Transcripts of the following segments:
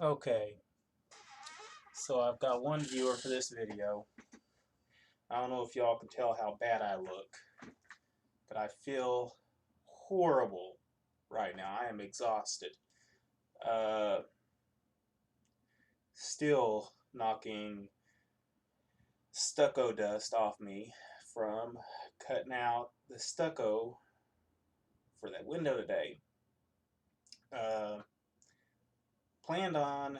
Okay, so I've got one viewer for this video. I don't know if y'all can tell how bad I look, but I feel horrible right now. I am exhausted. Uh, Still knocking stucco dust off me from cutting out the stucco for that window today. Uh, Planned on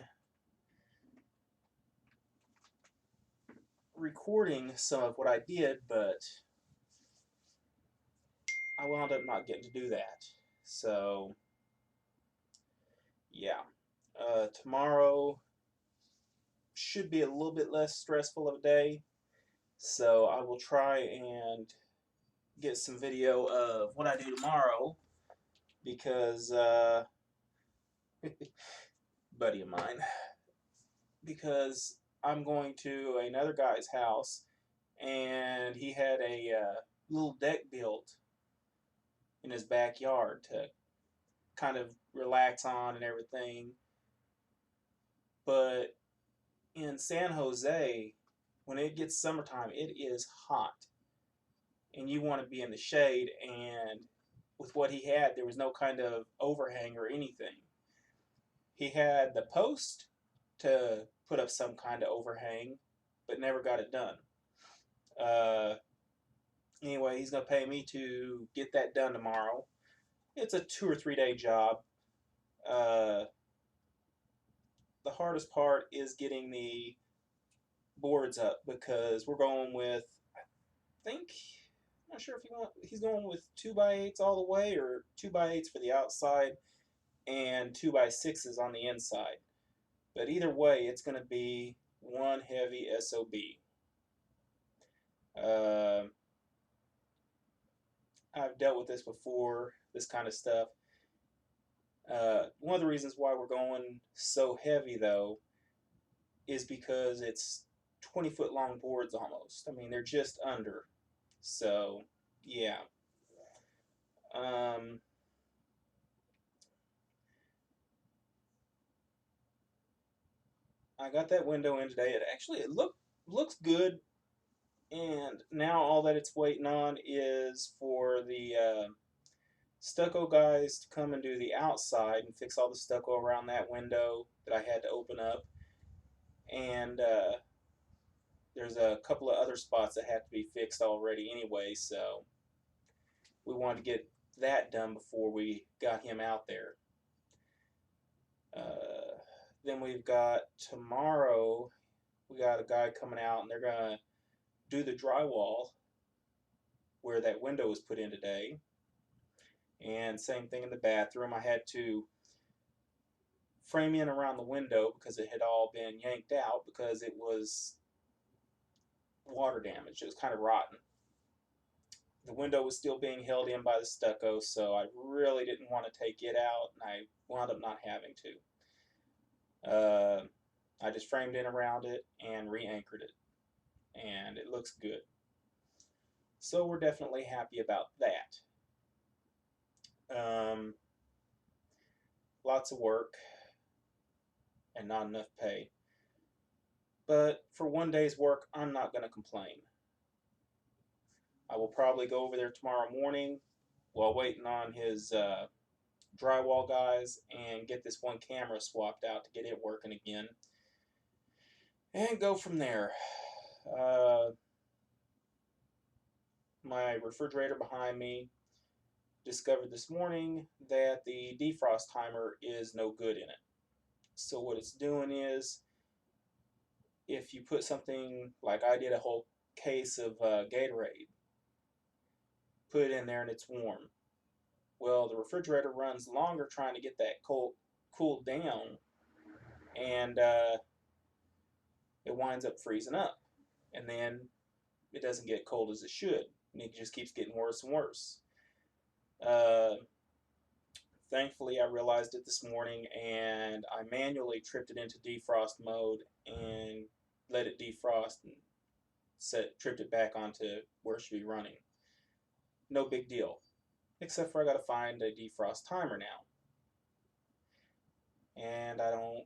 recording some of what I did, but I wound up not getting to do that. So, yeah. Tomorrow should be a little bit less stressful of a day, so I will try and get some video of what I do tomorrow because buddy of mine, because I'm going to another guy's house and he had a little deck built in his backyard to kind of relax on and everything. But in San Jose, when it gets summertime, it is hot and you want to be in the shade. And with what he had, there was no kind of overhang or anything. He had the post to put up some kind of overhang, but never got it done. Uh, anyway, he's going to pay me to get that done tomorrow. It's a 2 or 3 day job. Uh, the hardest part is getting the boards up because we're going with, I think, I'm not sure if he's going with 2x8s all the way or 2x8s for the outside and 2x6s on the inside. But either way, it's going to be one heavy SOB. Uh, I've dealt with this before, this kind of stuff. One of the reasons why we're going so heavy, though, is because it's 20-foot long boards almost. I mean, they're just under. So, yeah. Um, I got that window in today. It looks good, and now all that it's waiting on is for the stucco guys to come and do the outside and fix all the stucco around that window that I had to open up. And there's a couple of other spots that have to be fixed already anyway, so we wanted to get that done before we got him out there. Then we've got tomorrow, we got a guy coming out and they're going to do the drywall where that window was put in today. And same thing in the bathroom. I had to frame in around the window because it had all been yanked out because it was water damage. It was kind of rotten. The window was still being held in by the stucco, so I really didn't want to take it out, and I wound up not having to. I just framed in around it and re-anchored it, and it looks good. So we're definitely happy about that. Lots of work and not enough pay. But for one day's work, I'm not going to complain. I will probably go over there tomorrow morning while waiting on his drywall guys and get this one camera swapped out to get it working again and go from there. Uh, my refrigerator behind me discovered this morning that the defrost timer is no good in it. So what it's doing is if you put something like I did, a whole case of Gatorade, put it in there and it's warm. Well, the refrigerator runs longer trying to get that cooled down, and it winds up freezing up, and then it doesn't get cold as it should, and it just keeps getting worse and worse. Uh, Thankfully, I realized it this morning, and I manually tripped it into defrost mode and let it defrost and tripped it back onto where it should be running. No big deal, except for I got to find a defrost timer now, and I don't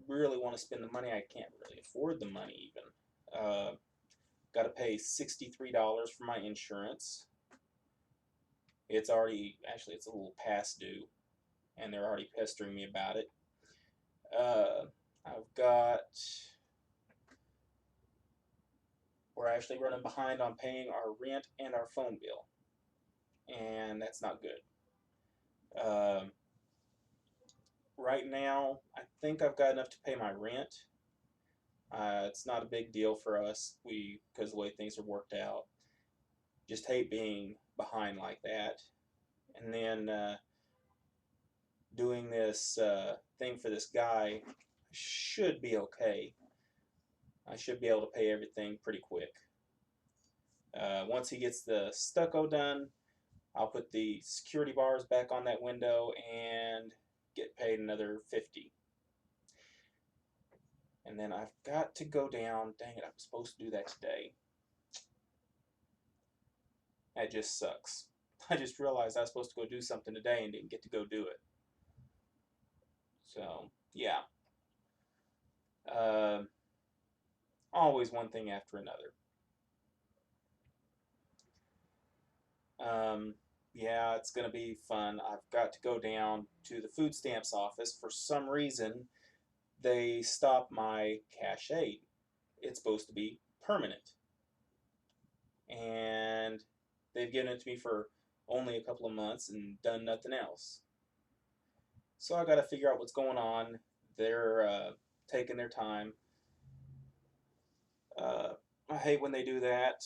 really want to spend the money. I can't really afford the money even. Got to pay $63 for my insurance. It's already, actually, it's a little past due, and they're already pestering me about it. I've got, we're actually running behind on paying our rent and our phone bill, and that's not good. Right now, I think I've got enough to pay my rent. It's not a big deal for us, because the way things are worked out. Just hate being behind like that. And then doing this thing for this guy should be okay. I should be able to pay everything pretty quick. Once he gets the stucco done, I'll put the security bars back on that window and get paid another $50. And then I've got to go down. Dang it, I'm supposed to do that today. That just sucks. I just realized I was supposed to go do something today and didn't get to go do it. So, yeah. Always one thing after another. Yeah, it's going to be fun. I've got to go down to the food stamps office. For some reason, they stopped my cash aid. It's supposed to be permanent. And they've given it to me for only a couple of months and done nothing else. So I got to figure out what's going on. They're taking their time. I hate when they do that.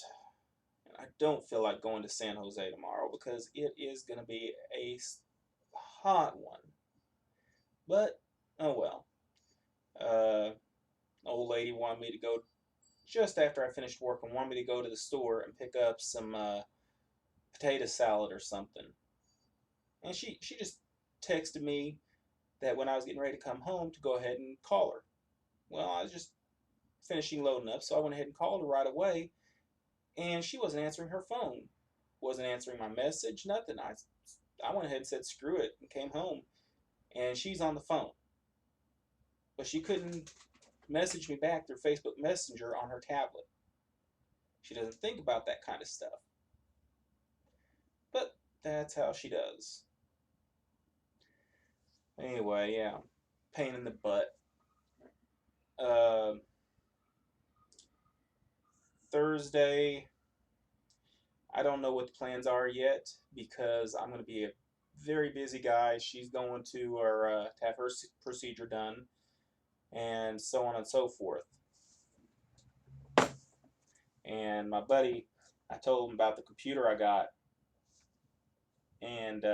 I don't feel like going to San Jose tomorrow because it is going to be a hot one. But, oh well. Old lady wanted me to go just after I finished work and wanted me to go to the store and pick up some potato salad or something. And she just texted me that when I was getting ready to come home to go ahead and call her. Well, I was just finishing loading up, so I went ahead and called her right away, and she wasn't answering her phone. Wasn't answering my message, nothing. I went ahead and said screw it and came home, and she's on the phone. But she couldn't message me back through Facebook Messenger on her tablet. She doesn't think about that kind of stuff. But that's how she does. Anyway, yeah. Pain in the butt. Thursday, I don't know what the plans are yet because I'm going to be a very busy guy. She's going to have her procedure done, and so on and so forth. And my buddy, I told him about the computer I got, and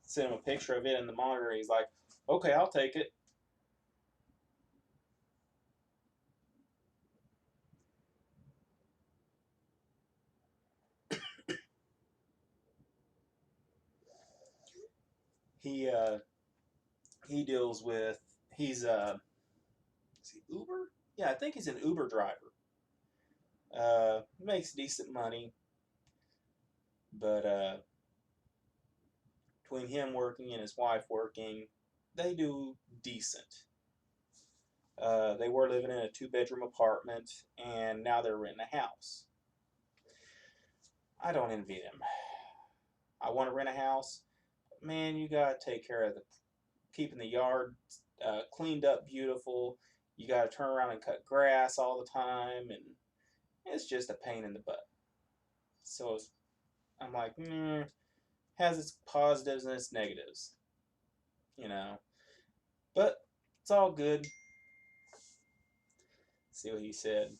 sent him a picture of it in the monitor. He's like, "Okay, I'll take it." He he deals with is he Uber? Yeah, I think he's an Uber driver. Makes decent money, but between him working and his wife working, they do decent. They were living in a 2-bedroom apartment, and now they're renting a house. I don't envy them. I want to rent a house. Man, you gotta take care of keeping the yard cleaned up, beautiful. You gotta turn around and cut grass all the time, and it's just a pain in the butt. So I'm like, has its positives and its negatives, you know. But it's all good. See what he said.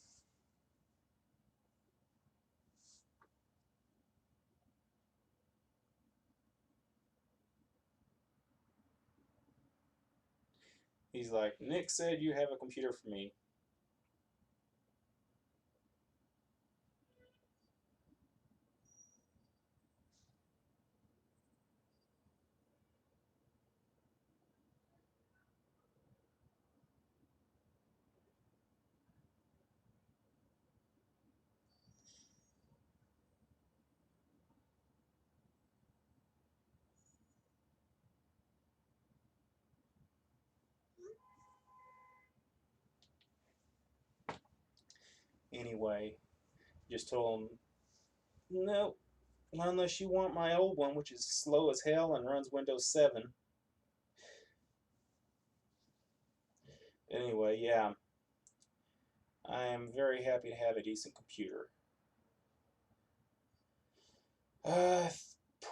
He's like, Nick said you have a computer for me. Anyway, just told them, no, not unless you want my old one, which is slow as hell and runs Windows 7. Anyway, yeah, I am very happy to have a decent computer.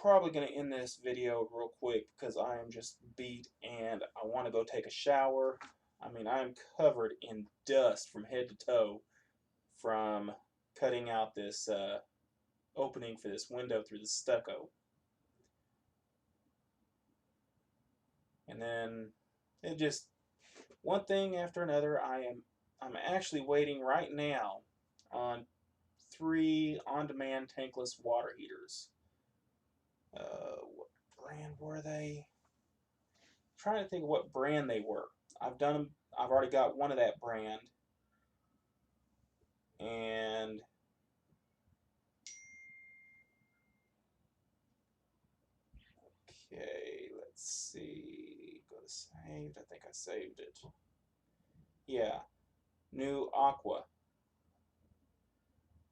Probably going to end this video real quick because I am just beat and I want to go take a shower. I mean, I'm covered in dust from head to toe from cutting out this opening for this window through the stucco. And then it just one thing after another. I'm actually waiting right now on 3 on-demand tankless water heaters. What brand were they? I'm trying to think of what brand they were. I've done them. I've already got one of that brand, and okay, let's see. Go to saved. I think I saved it. Yeah, new Aqua.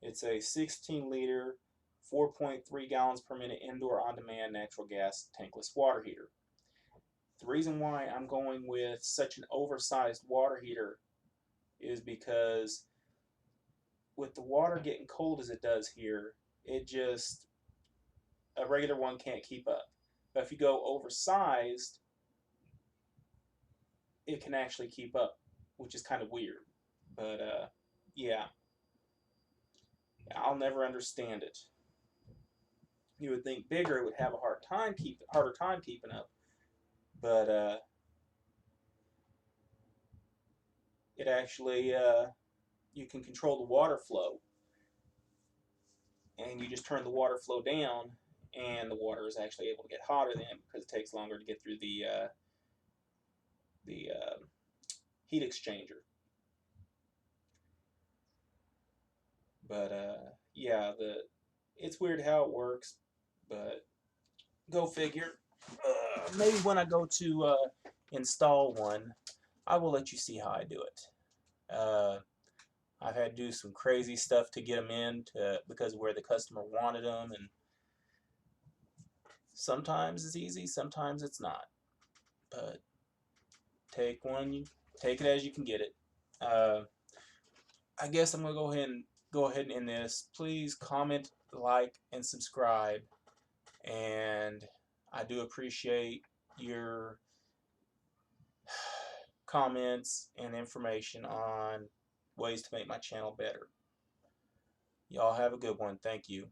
It's a 16-liter, 4.3 gallons per minute indoor on-demand natural gas tankless water heater. The reason why I'm going with such an oversized water heater is because with the water getting cold as it does here, a regular one can't keep up. But if you go oversized, it can actually keep up, which is kind of weird. But yeah, I'll never understand it. You would think bigger would have a harder time keeping up, but it actually you can control the water flow, and you just turn the water flow down, and the water is actually able to get hotter then because it takes longer to get through the heat exchanger. But yeah, it's weird how it works, but go figure. Maybe when I go to install one, I will let you see how I do it. I've had to do some crazy stuff to get them in because of where the customer wanted them, and sometimes it's easy, sometimes it's not. But take it as you can get it. I guess I'm gonna go ahead and end this. Please comment, like, and subscribe. And I do appreciate your comments and information on ways to make my channel better. Y'all have a good one. Thank you.